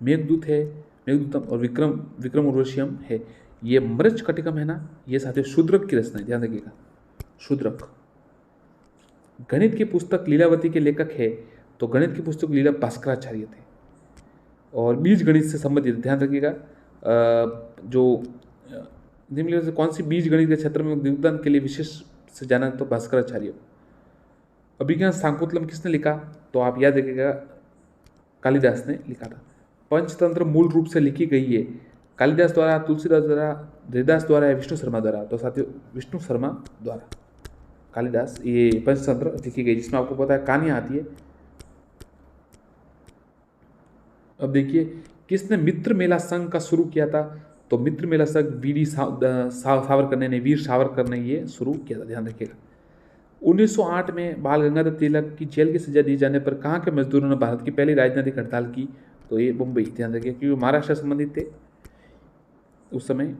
मेघदूत है, मेघदूतम, और विक्रम उर्वशीयम है। ये मृच कटिकम है ना, ये साथियों शूद्रक की रचना है, ध्यान रखिएगा शूद्रक। गणित की पुस्तक लीलावती के लेखक है तो गणित की पुस्तक लीला भास्कराचार्य थे। और बीज गणित से संबंधित ध्यान रखिएगा, जो निम्नलिखित से कौन सी बीज गणित के क्षेत्र में योगदान के लिए विशेष से जाना तो भास्कराचार्य। अभिज्ञान शाकुंतलम किसने लिखा? तो आप याद रखिएगा कालिदास ने लिखा था। पंचतंत्र मूल रूप से लिखी गई है कालिदास द्वारा, तुलसीदास द्वारा, हरिदास द्वारा या विष्णु शर्मा द्वारा? तो साथियों विष्णु शर्मा द्वारा कालिदास ये पंचतंत्र लिखी गई, जिसमें आपको पता है कहानियां आती है। अब देखिए किसने मित्र मेला संघ का शुरू किया था? तो मित्र मेला संघ सावरकर ने, वीर सावरकर ने ये शुरू किया था, ध्यान रखिएगा। 1908 में बाल गंगाधर तिलक की जेल की सजा दी जाने पर कहाँ के मजदूरों ने भारत की पहली राजनीतिक हड़ताल की? तो ये मुंबई, ध्यान रखिए, क्योंकि महाराष्ट्र से संबंधित थे उस समय,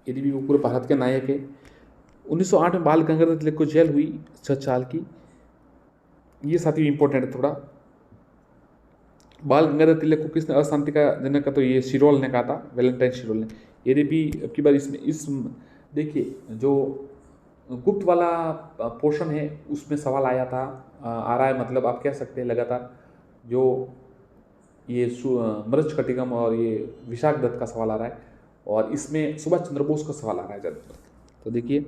यदि भी वो पूरे भारत के नायक है। 1908 में बाल गंगाधर तिलक को जेल हुई 6 साल की, ये साथी इंपॉर्टेंट है थोड़ा। बाल गंगाधर तिलक को किसने अशांति का जनक का? तो ये शिरोल ने कहा था, वैलेंटाइन शिरोल ने। यदि भी अब की बार इसमें इस देखिए जो गुप्त वाला पोर्शन है उसमें सवाल आया था, आ रहा है, मतलब आप कह सकते हैं लगातार, जो ये मृच कटिकम और ये विशाख दत्त का सवाल आ रहा है, और इसमें सुभाष चंद्र बोस का सवाल आ रहा है ज़्यादातर। तो देखिए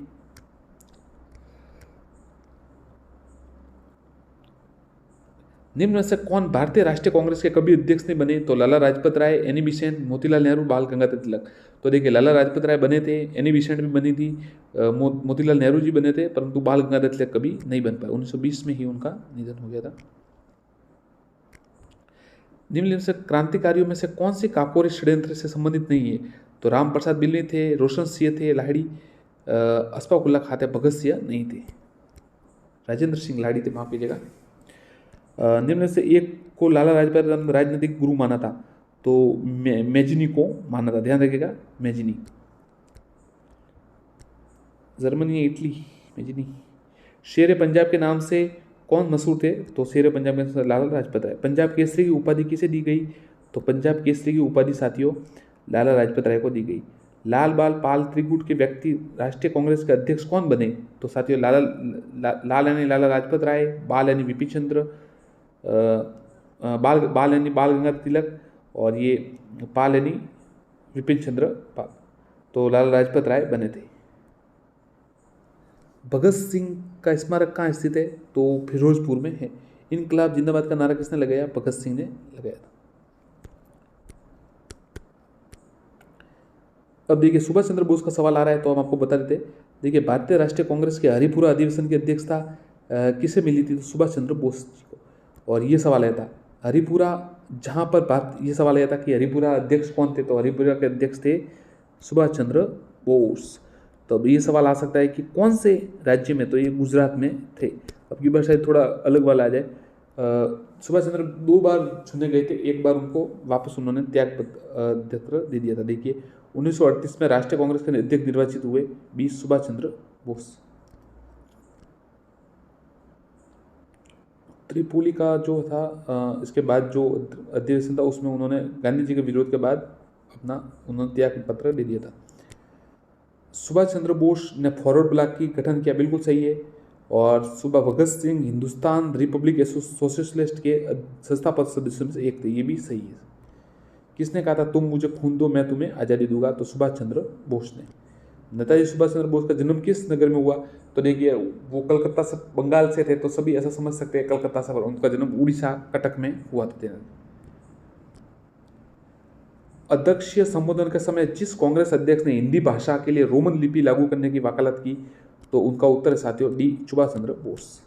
निम्न में से कौन भारतीय राष्ट्रीय कांग्रेस के कभी अध्यक्ष नहीं बने? तो लाला लाजपत राय, एनी बेसेंट, मोतीलाल नेहरू, बाल गंगाधर तिलक। तो देखिए लाला लाजपत राय बने थे, एनी बेसेंट भी बनी थी, मोतीलाल नेहरू जी बने थे, परंतु बाल गंगाधर तिलक कभी नहीं बन पाए। 1920 में ही उनका निधन हो गया था। निम्नलिखित से क्रांतिकारियों में से कौन सी काकोरी षड्यंत्र से संबंधित नहीं है? तो राम प्रसाद बिल्ली थे, रोशन सिंह थे लाहिड़ी, अशफाक उल्ला खां थे, भगत सिंह नहीं थे, राजेंद्र सिंह लाहिड़ी थे, माफ कीजिएगा। निम्न से एक को लाला लाजपत राय राजनीतिक गुरु माना था, तो मेजिनी को माना था, ध्यान रखिएगा मेजिनी, जर्मनी या इटली, मेजिनी। शेर पंजाब के नाम से कौन मशहूर थे? तो शेर पंजाब के लाला लाजपत राय। पंजाब केसरी की उपाधि किसे दी गई? तो पंजाब केसरी की उपाधि साथियों लाला लाजपत राय को दी गई। लाल बाल पाल त्रिगुट के व्यक्ति राष्ट्रीय कांग्रेस के अध्यक्ष कौन बने? तो साथियों लाल यानी लाला लाजपत राय, बाल यानी विपिन चंद्र, बाल यानी बाल गंगाधर तिलक, और ये पाल यानी विपिन चंद्र पाल। तो लाला लाजपत राय बने थे। भगत सिंह का स्मारक कहाँ स्थित है? तो फिरोजपुर में है। इनकलाब जिंदाबाद का नारा किसने लगाया? भगत सिंह ने लगाया था। अब देखिए सुभाष चंद्र बोस का सवाल आ रहा है, तो हम आपको बता देते। देखिए भारतीय राष्ट्रीय कांग्रेस के हरिपुरा अधिवेशन की अध्यक्षता किसे मिली थी? तो सुभाष चंद्र बोस जी को। और ये सवाल आया था हरिपुरा, जहाँ पर ये सवाल आया था कि हरिपुरा अध्यक्ष कौन थे? तो हरिपुरा के अध्यक्ष थे सुभाष चंद्र बोस। तो अब ये सवाल आ सकता है कि कौन से राज्य में? तो ये गुजरात में थे। अब की बार शायद थोड़ा अलग वाला आ जाए। सुभाष चंद्र 2 बार चुने गए थे, एक बार उनको वापस उन्होंने त्याग पत्र दे दिया था। देखिए 1938 में राष्ट्रीय कांग्रेस के अध्यक्ष निर्वाचित हुए 20 सुभाष चंद्र बोस। त्रिपोली का जो था इसके बाद जो अधिवेशन था उसमें उन्होंने गांधी जी के विरोध के बाद उन्होंने त्याग पत्र दे दिया था। सुभाष चंद्र बोस ने फॉरवर्ड ब्लॉक की गठन किया, बिल्कुल सही है। और सुबह भगत सिंह हिंदुस्तान रिपब्लिक सोशलिस्ट के संस्थापक सदस्यों में से एक थे, ये भी सही है। किसने कहा था तुम मुझे खून दो मैं तुम्हें आज़ादी दूंगा? तो सुभाष चंद्र बोस ने। नेताजी सुभाष चंद्र बोस का जन्म किस नगर में हुआ? तो देखिए वो कलकत्ता से, बंगाल से थे तो सभी ऐसा समझ सकते हैं कलकत्ता से, पर उनका जन्म उड़ीसा कटक में हुआ था। अध्यक्षीय संबोधन के समय जिस कांग्रेस अध्यक्ष ने हिंदी भाषा के लिए रोमन लिपि लागू करने की वकालत की, तो उनका उत्तर है साथियों डी सुभाष चंद्र बोस।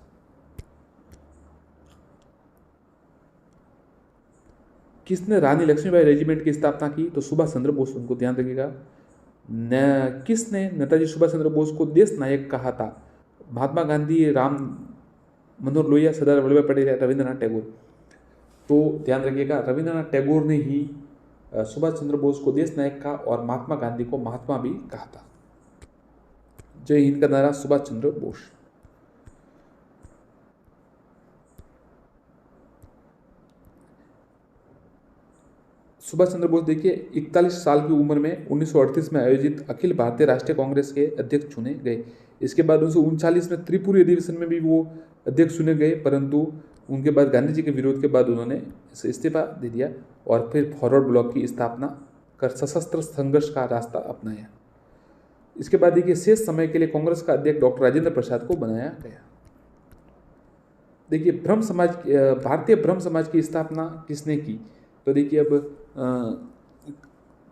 किसने रानी लक्ष्मीबाई रेजिमेंट की स्थापना की? तो सुभाष चंद्र बोस, उनको ध्यान रखिएगा। किसने नेताजी सुभाष चंद्र बोस को देश नायक कहा था? महात्मा गांधी, राम मनोहर लोहिया, सरदार वल्लभ भाई पटेल या रविंद्रनाथ टैगोर? तो ध्यान रखिएगा रविंद्रनाथ टैगोर ने ही सुभाष चंद्र बोस को देश नायक कहा और महात्मा गांधी को महात्मा भी कहा था। जय हिंद का नारा सुभाष चंद्र बोस। सुभाष चंद्र बोस देखिए 41 साल की उम्र में 1938 में आयोजित अखिल भारतीय राष्ट्रीय कांग्रेस के अध्यक्ष चुने गए। इसके बाद 1939 में त्रिपुरी अधिवेशन में भी वो अध्यक्ष चुने गए, परंतु उनके बाद गांधी जी के विरोध के बाद उन्होंने इस्तीफा दे दिया और फिर फॉरवर्ड ब्लॉक की स्थापना कर सशस्त्र संघर्ष का रास्ता अपनाया। इसके बाद देखिए शेष समय के लिए कांग्रेस का अध्यक्ष डॉक्टर राजेंद्र प्रसाद को बनाया गया। देखिए ब्रह्म समाज, भारतीय ब्रह्म समाज की स्थापना किसने की? तो देखिए अब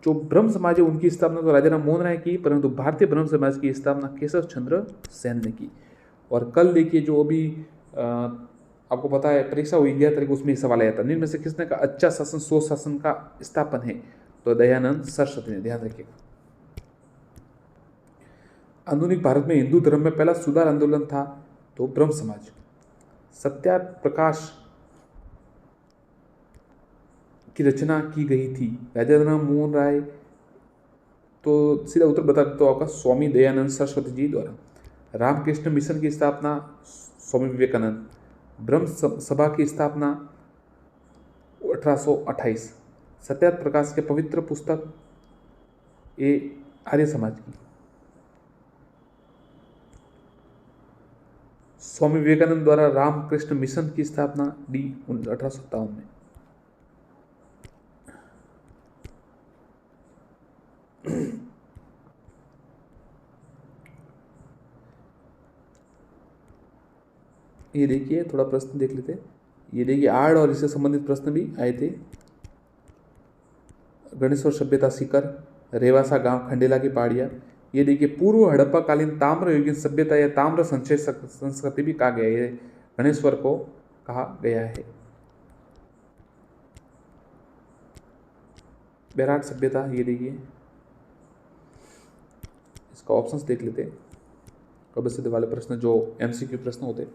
जो ब्रह्म समाज है उनकी स्थापना तो राजा राम मोहन राय की, परंतु भारतीय ब्रह्म समाज की स्थापना केशव चंद्र सेन ने की। और कल देखिए जो अभी आपको पता है परीक्षा हुई 11 तारीख, उसमें सवाल आया था, निम्न में से किसने कहा अच्छा शासन सुशासन का स्थापन है? तो दयानंद सरस्वती ने। ध्यान रखिएगा। आधुनिक भारत में हिंदू धर्म में पहला सुधार आंदोलन था तो ब्रह्म समाज। सत्याप्रकाश की रचना की गई थी राजा राम मोहन राय, तो सीधा उत्तर बता देता हूँ आपका स्वामी दयानंद सरस्वती जी द्वारा। रामकृष्ण मिशन की स्थापना स्वामी विवेकानंद। ब्रह्म सभा की स्थापना 1828। सत्याप्रकाश के पवित्र पुस्तक ए आर्य समाज की। स्वामी विवेकानंद द्वारा रामकृष्ण मिशन की स्थापना डी 1857 में। ये देखिए थोड़ा प्रश्न देख लेते। ये देखिए आर्ट और इससे संबंधित प्रश्न भी आए थे। गणेश्वर सभ्यता सीकर, रेवासा गांव, खंडेला की पहाड़ियाँ। ये देखिए पूर्व हड़प्पा कालीन ताम्र युगीन सभ्यता या ताम्र संचय संस्कृति भी कहा गया है, गणेश्वर को कहा गया है। बेराट सभ्यता, ये देखिए इसका ऑप्शंस देख लेते हैं। कब सिद्ध वाले प्रश्न जो एमसीक्यू प्रश्न होते,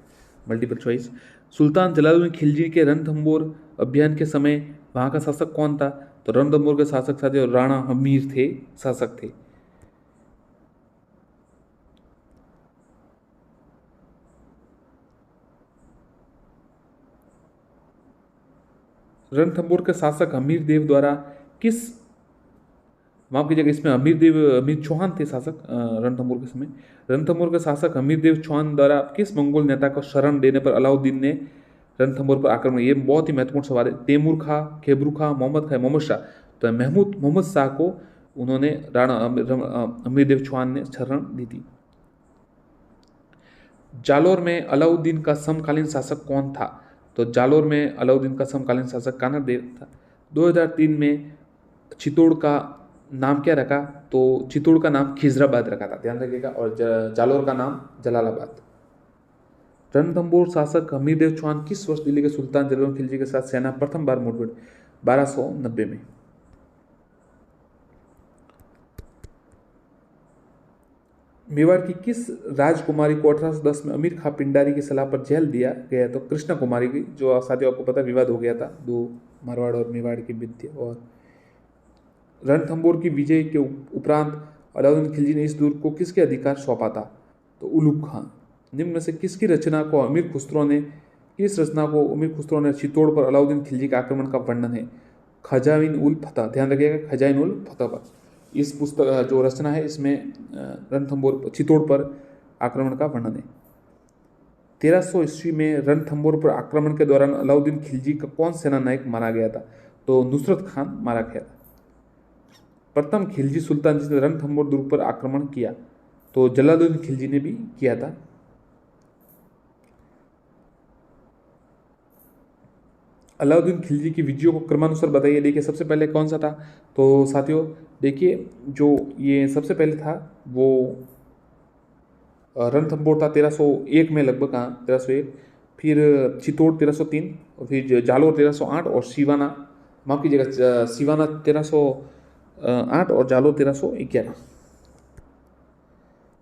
मल्टीपल चॉइस। सुल्तान जलालुद्दीन खिलजी के रणथंबोर अभियान के समय वहाँ का शासक कौन था? तो रणथंबोर के शासक साथियों राणा हमीर थे, शासक थे। रणथंबोर के शासक हमीर देव द्वारा किस, माफ कीजिएगा इसमें हमीर चौहान थे शासक रणथंबोर के समय। रणथंबोर के शासक हमीर देव चौहान द्वारा किस मंगोल नेता को शरण देने पर अलाउद्दीन ने रणथंबोर पर आक्रमण? ये बहुत ही महत्वपूर्ण सवाल है। तैमूर खां, खेबरू खां, मोहम्मद खां, मोहम्मद शाह? तो मोहम्मद शाह को उन्होंने राणा हमीर देव चौहान ने शरण दी थी। जालोर में अलाउद्दीन का समकालीन शासक कौन था? तो जालोर में अलाउद्दीन का समकालीन शासक कानर देव था। 2003 में चित्तौड़ का नाम क्या रखा? तो चित्तौड़ का नाम खिजराबाद रखा था, ध्यान रखिएगा, और जालोर का नाम जलालाबाद। रणथंबोर शासक हमीर देव चौहान किस वर्ष दिल्ली के सुल्तान जलालुद्दीन खिलजी के साथ सेना प्रथम बार मुठभेड़? 1290 में। मेवाड़ की किस राजकुमारी को 1810 में अमीर खां पिंडारी की सलाह पर जेल दिया गया? तो कृष्णा कुमारी की, जो साथियों आपको पता विवाद हो गया था, दो मारवाड़ और मेवाड़ के बीच। और रणथंबोर की विजय के उपरांत अलाउद्दीन खिलजी ने इस दुर्ग को किसके अधिकार सौंपा था? तो उलूग खान। निम्न में से किसकी रचना को अमीर खुसरो ने चित्तौड़ पर अलाउद्दीन खिलजी के आक्रमण का वर्णन है? खजाइन उल फतह। ध्यान रखिएगा खजाइन उल फतह पर इस पुस्तक जो रचना है इसमें रणथंबोर चित्तौड़ पर आक्रमण का वर्णन है। 1300 ईस्वी में रणथंबोर पर आक्रमण के दौरान अलाउद्दीन खिलजी का कौन सेना नायक माना गया था? तो नुसरत खान मारा गया था। प्रथम खिलजी सुल्तान जिसने रणथंभौर दुर्ग पर आक्रमण किया, तो जलालुद्दीन खिलजी ने भी किया था। अलाउद्दीन खिलजी की विजयों को क्रमानुसार बताइए। देखिए सबसे पहले कौन सा था, तो साथियों देखिए जो ये सबसे पहले था वो रणथंभौर था 1301 में लगभग, हाँ 1301, फिर चित्तौड़ 1303, और फिर जालोर 1308 और सिवाना, माफ कीजिएगा, सिवाना 1308 और जालोर 1311।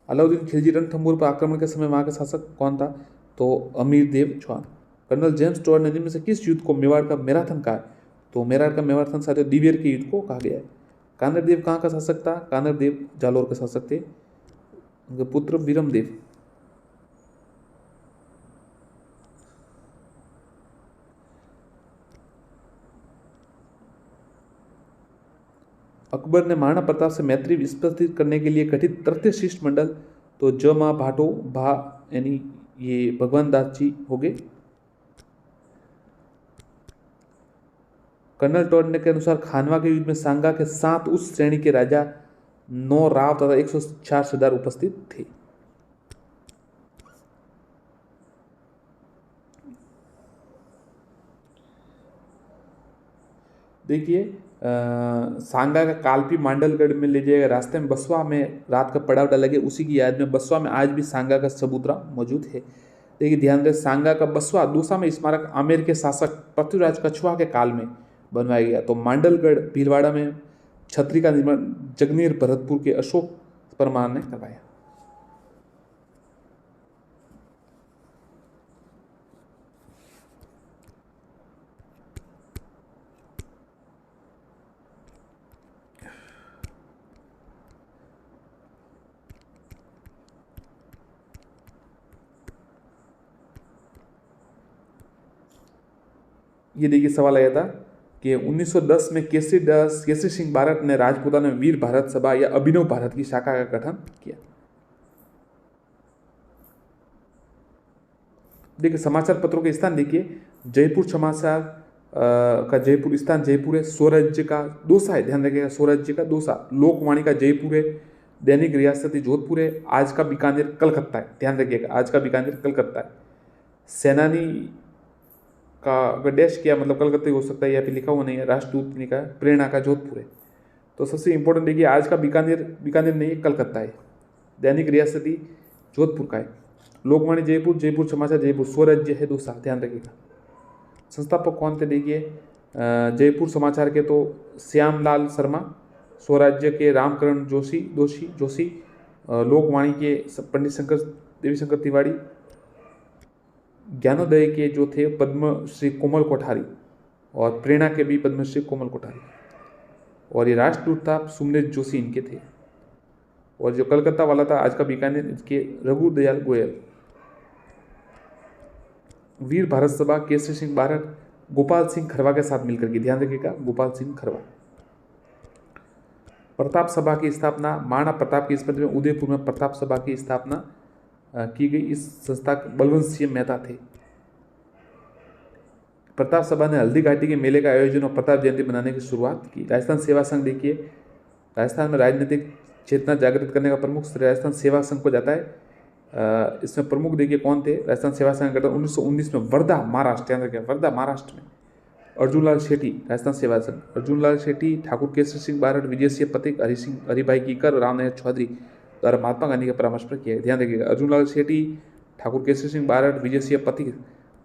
अलाउद्दीन खिलजी रणथंभौर पर आक्रमण के समय वहाँ का शासक कौन था, तो अमीर देव चौहान। कर्नल जेम्स टोड ने इनमें से किस युद्ध को मेवाड़ का मैराथन कहा है, तो मेवाड़ का मैराथन साथियों दिवेर के युद्ध को कहा गया है। कानर देव कहाँ का शासक था, कानर देव जालोर के शासक थे, उनके पुत्र विरम देव। अकबर ने महाराणा प्रताप से मैत्री स्थापित करने के लिए गठित तृतीय शिष्टमंडल, तो जमा भाटो भा यानी ये भगवान दास जी हो गए। कर्नल टोड के अनुसार खानवा के युद्ध में सांगा के 7 उस श्रेणी के राजा, 9 राव तथा 104 सरदार उपस्थित थे। देखिए सांगा का कालपी मांडलगढ़ में ले जाएगा, रास्ते में बसवा में रात का पड़ाव डाला गया, उसी की याद में बसवा में आज भी सांगा का चबूतरा मौजूद है। देखिए ध्यान दें, सांगा का बसवा दूसा में स्मारक आमेर के शासक पृथ्वीराज कछुआ के काल में बनवाया गया। तो मांडलगढ़ भीलवाड़ा में छतरी का निर्माण जगनीर भरतपुर के अशोक परमार ने करवाया। ये देखिए सवाल आया था कि 1910 में केसरी सिंह भारत ने राजपूताना में वीर भारत सभा या अभिनव भारत की शाखा का गठन किया। देखिए समाचार पत्रों के स्थान देखिए, जयपुर समाचार का जयपुर स्थान जयपुर है, स्वराज्य का दोसा है, ध्यान रखिएगा स्वराज्य का दोसा, लोकवाणी का जयपुर है, दैनिक रियासती जोधपुर है, आज का बीकानेर कलकत्ता है, ध्यान रखिएगा आज का बीकानेर कलकत्ता है। सेनानी का अगर डैश किया मतलब कलकत्ता हो सकता है, या फिर लिखा हुआ नहीं है, राष्ट्रदूत ने कहा प्रेरणा का जोधपुर है। तो सबसे इंपॉर्टेंट देखिए आज का बीकानेर, बीकानेर नहीं है कलकत्ता है, दैनिक रियासती जोधपुर का है, लोकवाणी जयपुर, जयपुर समाचार जयपुर, स्वराज्य है दूसरा, ध्यान रखिएगा। संस्थापक कौन थे देखिए, जयपुर समाचार के तो श्यामलाल शर्मा, स्वराज्य के रामकरण जोशी, लोकवाणी के पंडित शंकर देवी शंकर तिवारी, ज्ञानोदय के जो थे पद्मश्री कोमल कोठारी, और प्रेरणा के भी पद्मश्री कोमल कोठारी, और ये राष्ट्रदूत था सुमनेश जोशी इनके थे, और जो कलकत्ता वाला था आज का बीकानेर इसके रघु दयाल गोयल। वीर भारत सभा केसरी सिंह भारत गोपाल सिंह खरवा के साथ मिलकर के, ध्यान रखिएगा गोपाल सिंह खरवा। प्रताप सभा की स्थापना महाराणा प्रताप की स्मृति में उदयपुर में प्रताप सभा की स्थापना की गई। इस संस्था बलवंत सिंह मेहता थे। प्रताप सभा ने हल्दी घाटी के मेले का आयोजन और प्रताप जयंती मनाने की शुरुआत की। राजस्थान सेवा संघ देखिए, राजस्थान में राजनीतिक चेतना जागृत करने का प्रमुख श्रेय राजस्थान सेवा संघ को जाता है। इसमें प्रमुख देखिए कौन थे, राजस्थान सेवा संघ गठन 1919 में वर्धा महाराष्ट्र, ध्यान रखिए वर्धा महाराष्ट्र में अर्जुन लाल शेट्टी, राजस्थान सेवा संघ, अर्जुन लाल शेट्टी, ठाकुर केसरी सिंह भारत, विजय सिंह पथिक, हरिभाई कीकर, रामनारायण चौधरी द्वारा महात्मा गांधी के परामर्श पर किया। ध्यान रखिएगा अर्जुन लाल शेट्टी, ठाकुर केसरी सिंह भारत, विजय सिंह पथिक,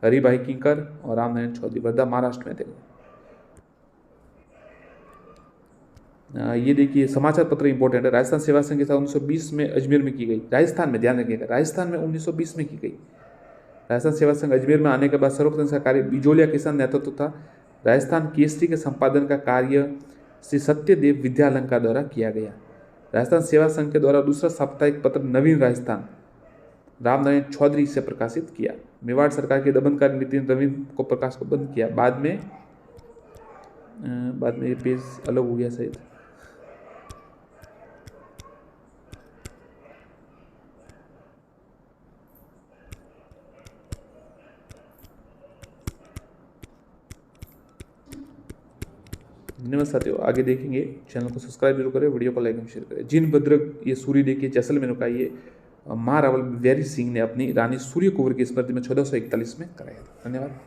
हरिभाई कीकर और रामनारायण चौधरी, वर्धा महाराष्ट्र में थे। ये देखिए समाचार पत्र इंपॉर्टेंट है। राजस्थान सेवा संघ की स्थापना 1920 में अजमेर में की गई, राजस्थान में, ध्यान रखिएगा राजस्थान में 1920 में की गई। राजस्थान सेवा संघ अजमेर में आने के बाद सर्वप्रथम इसका कार्य बिजोलिया किसान नेतृत्व था। राजस्थान केसरी के संपादन का कार्य श्री सत्यदेव विद्यालंकार द्वारा किया गया। राजस्थान सेवा संघ के द्वारा दूसरा साप्ताहिक पत्र नवीन राजस्थान रामनारायण चौधरी से प्रकाशित किया। मेवाड़ सरकार के दमनकारी नीति ने नवीन को प्रकाश को बंद किया। बाद में ये पेज अलग हो गया शायद। धन्यवाद साथियों, आगे देखेंगे। चैनल को सब्सक्राइब जरूर करें, वीडियो को लाइक एवं शेयर करें। जिन भद्रक ये सूर्य देखिए जैसलमेर का ये महारावल वीर सिंह ने अपनी रानी सूर्य कुंवर की स्मृति में 1441 में कराया था। धन्यवाद।